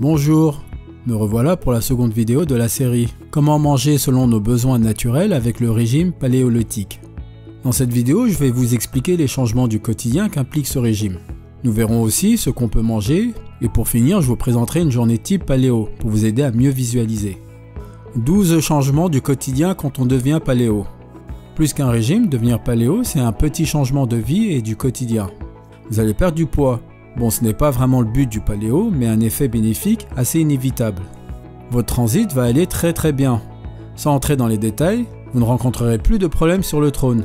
Bonjour, me revoilà pour la seconde vidéo de la série « Comment manger selon nos besoins naturels avec le régime paléolithique ». Dans cette vidéo, je vais vous expliquer les changements du quotidien qu'implique ce régime. Nous verrons aussi ce qu'on peut manger et pour finir, je vous présenterai une journée type paléo pour vous aider à mieux visualiser. 12 changements du quotidien quand on devient paléo. Plus qu'un régime, devenir paléo, c'est un petit changement de vie et du quotidien. Vous allez perdre du poids. Bon, ce n'est pas vraiment le but du paléo, mais un effet bénéfique assez inévitable. Votre transit va aller très bien. Sans entrer dans les détails, vous ne rencontrerez plus de problèmes sur le trône.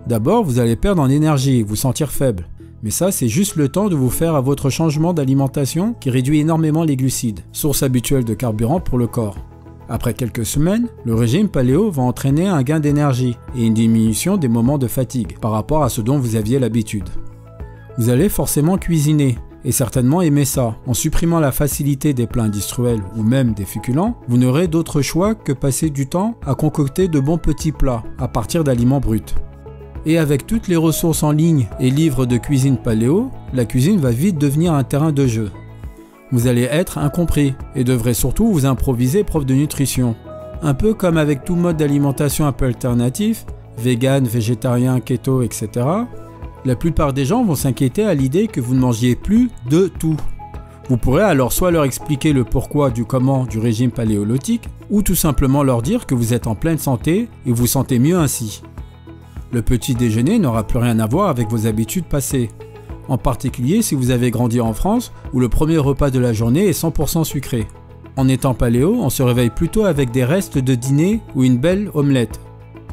D'abord, vous allez perdre en énergie et vous sentir faible. Mais ça, c'est juste le temps de vous faire à votre changement d'alimentation qui réduit énormément les glucides, source habituelle de carburant pour le corps. Après quelques semaines, le régime paléo va entraîner un gain d'énergie et une diminution des moments de fatigue par rapport à ce dont vous aviez l'habitude. Vous allez forcément cuisiner et certainement aimer ça. En supprimant la facilité des plats industriels ou même des féculents, vous n'aurez d'autre choix que passer du temps à concocter de bons petits plats à partir d'aliments bruts. Et avec toutes les ressources en ligne et livres de cuisine paléo, la cuisine va vite devenir un terrain de jeu. Vous allez être incompris et devrez surtout vous improviser prof de nutrition. Un peu comme avec tout mode d'alimentation un peu alternatif, vegan, végétarien, keto, etc. La plupart des gens vont s'inquiéter à l'idée que vous ne mangiez plus de tout. Vous pourrez alors soit leur expliquer le pourquoi du comment du régime paléolithique, ou tout simplement leur dire que vous êtes en pleine santé et vous sentez mieux ainsi. Le petit déjeuner n'aura plus rien à voir avec vos habitudes passées. En particulier si vous avez grandi en France où le premier repas de la journée est 100% sucré. En étant paléo, on se réveille plutôt avec des restes de dîner ou une belle omelette.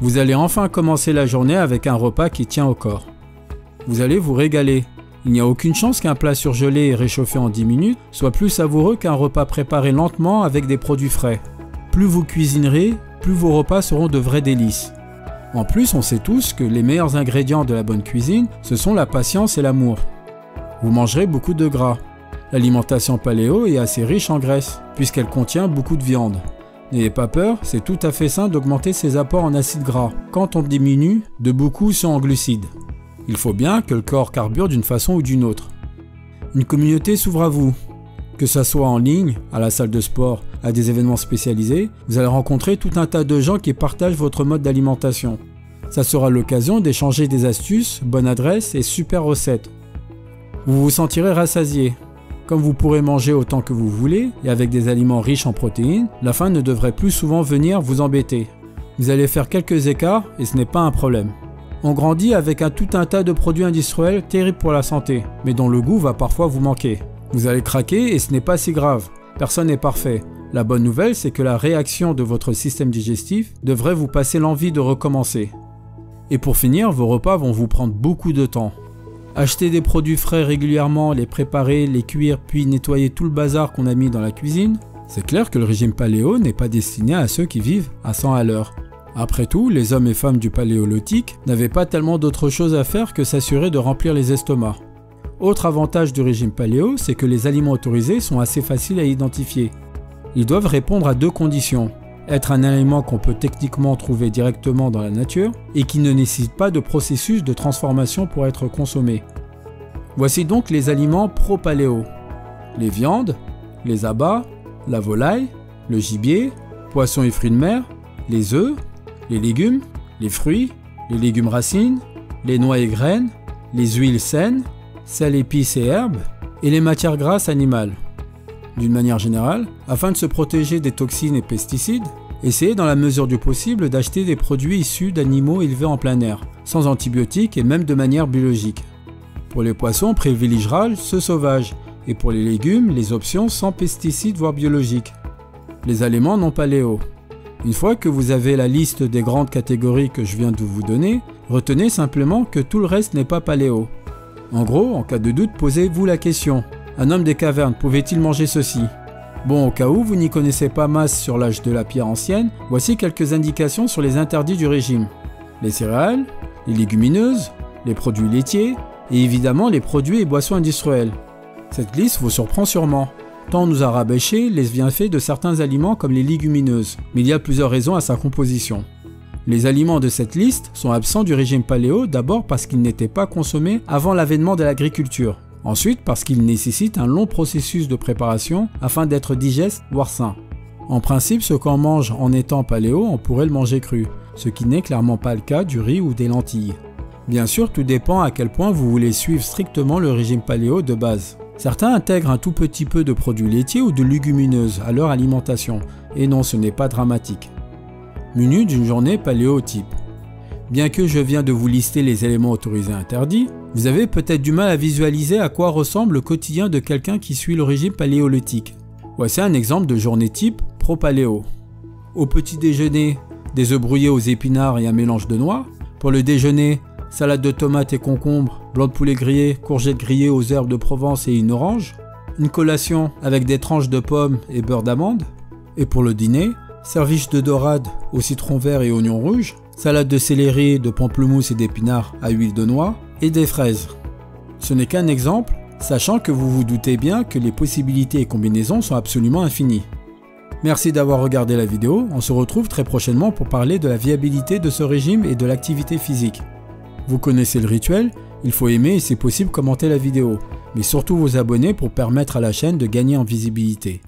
Vous allez enfin commencer la journée avec un repas qui tient au corps. Vous allez vous régaler. Il n'y a aucune chance qu'un plat surgelé et réchauffé en 10 minutes soit plus savoureux qu'un repas préparé lentement avec des produits frais. Plus vous cuisinerez, plus vos repas seront de vrais délices. En plus, on sait tous que les meilleurs ingrédients de la bonne cuisine, ce sont la patience et l'amour. Vous mangerez beaucoup de gras. L'alimentation paléo est assez riche en graisse, puisqu'elle contient beaucoup de viande. N'ayez pas peur, c'est tout à fait sain d'augmenter ses apports en acides gras, quand on diminue de beaucoup ceux en glucides. Il faut bien que le corps carbure d'une façon ou d'une autre. Une communauté s'ouvre à vous. Que ça soit en ligne, à la salle de sport, à des événements spécialisés, vous allez rencontrer tout un tas de gens qui partagent votre mode d'alimentation. Ça sera l'occasion d'échanger des astuces, bonnes adresses et super recettes. Vous vous sentirez rassasié. Comme vous pourrez manger autant que vous voulez et avec des aliments riches en protéines, la faim ne devrait plus souvent venir vous embêter. Vous allez faire quelques écarts et ce n'est pas un problème. On grandit avec tout un tas de produits industriels terribles pour la santé, mais dont le goût va parfois vous manquer. Vous allez craquer et ce n'est pas si grave. Personne n'est parfait. La bonne nouvelle, c'est que la réaction de votre système digestif devrait vous passer l'envie de recommencer. Et pour finir, vos repas vont vous prendre beaucoup de temps. Acheter des produits frais régulièrement, les préparer, les cuire, puis nettoyer tout le bazar qu'on a mis dans la cuisine, c'est clair que le régime paléo n'est pas destiné à ceux qui vivent à 100 à l'heure. Après tout, les hommes et femmes du paléolithique n'avaient pas tellement d'autre chose à faire que s'assurer de remplir les estomacs. Autre avantage du régime paléo, c'est que les aliments autorisés sont assez faciles à identifier. Ils doivent répondre à 2 conditions. Être un aliment qu'on peut techniquement trouver directement dans la nature et qui ne nécessite pas de processus de transformation pour être consommé. Voici donc les aliments pro-paléo. Les viandes, les abats, la volaille, le gibier, poissons et fruits de mer, les œufs, les légumes, les fruits, les légumes racines, les noix et graines, les huiles saines, sel, épices et herbes, et les matières grasses animales. D'une manière générale, afin de se protéger des toxines et pesticides, essayez dans la mesure du possible d'acheter des produits issus d'animaux élevés en plein air, sans antibiotiques et même de manière biologique. Pour les poissons, on privilégiera ceux sauvages, et pour les légumes, les options sans pesticides voire biologiques. Les aliments non paléo. Une fois que vous avez la liste des grandes catégories que je viens de vous donner, retenez simplement que tout le reste n'est pas paléo. En gros, en cas de doute, posez-vous la question. Un homme des cavernes pouvait-il manger ceci? Bon, au cas où vous n'y connaissez pas masse sur l'âge de la pierre ancienne, voici quelques indications sur les interdits du régime. Les céréales, les légumineuses, les produits laitiers et évidemment les produits et boissons industriels. Cette liste vous surprend sûrement. Tant on nous a rabâché les bienfaits de certains aliments comme les légumineuses, mais il y a plusieurs raisons à sa composition. Les aliments de cette liste sont absents du régime paléo d'abord parce qu'ils n'étaient pas consommés avant l'avènement de l'agriculture. Ensuite, parce qu'il nécessite un long processus de préparation afin d'être digeste, voire sain. En principe, ce qu'on mange en étant paléo, on pourrait le manger cru, ce qui n'est clairement pas le cas du riz ou des lentilles. Bien sûr, tout dépend à quel point vous voulez suivre strictement le régime paléo de base. Certains intègrent un tout petit peu de produits laitiers ou de légumineuses à leur alimentation, et non, ce n'est pas dramatique. Menu d'une journée paléo type. Bien que je viens de vous lister les éléments autorisés et interdits, vous avez peut-être du mal à visualiser à quoi ressemble le quotidien de quelqu'un qui suit le régime paléolithique. Voici un exemple de journée type pro-paléo. Au petit déjeuner, des œufs brouillés aux épinards et un mélange de noix. Pour le déjeuner, salade de tomates et concombres, blanc de poulet grillé, courgettes grillées aux herbes de Provence et une orange. Une collation avec des tranches de pommes et beurre d'amande. Et pour le dîner, serviche de dorade au citron vert et oignon rouge, salade de céleri, de pamplemousse et d'épinards à huile de noix et des fraises. Ce n'est qu'un exemple, sachant que vous vous doutez bien que les possibilités et combinaisons sont absolument infinies. Merci d'avoir regardé la vidéo, on se retrouve très prochainement pour parler de la viabilité de ce régime et de l'activité physique. Vous connaissez le rituel, il faut aimer et si possible commenter la vidéo, mais surtout vous abonner pour permettre à la chaîne de gagner en visibilité.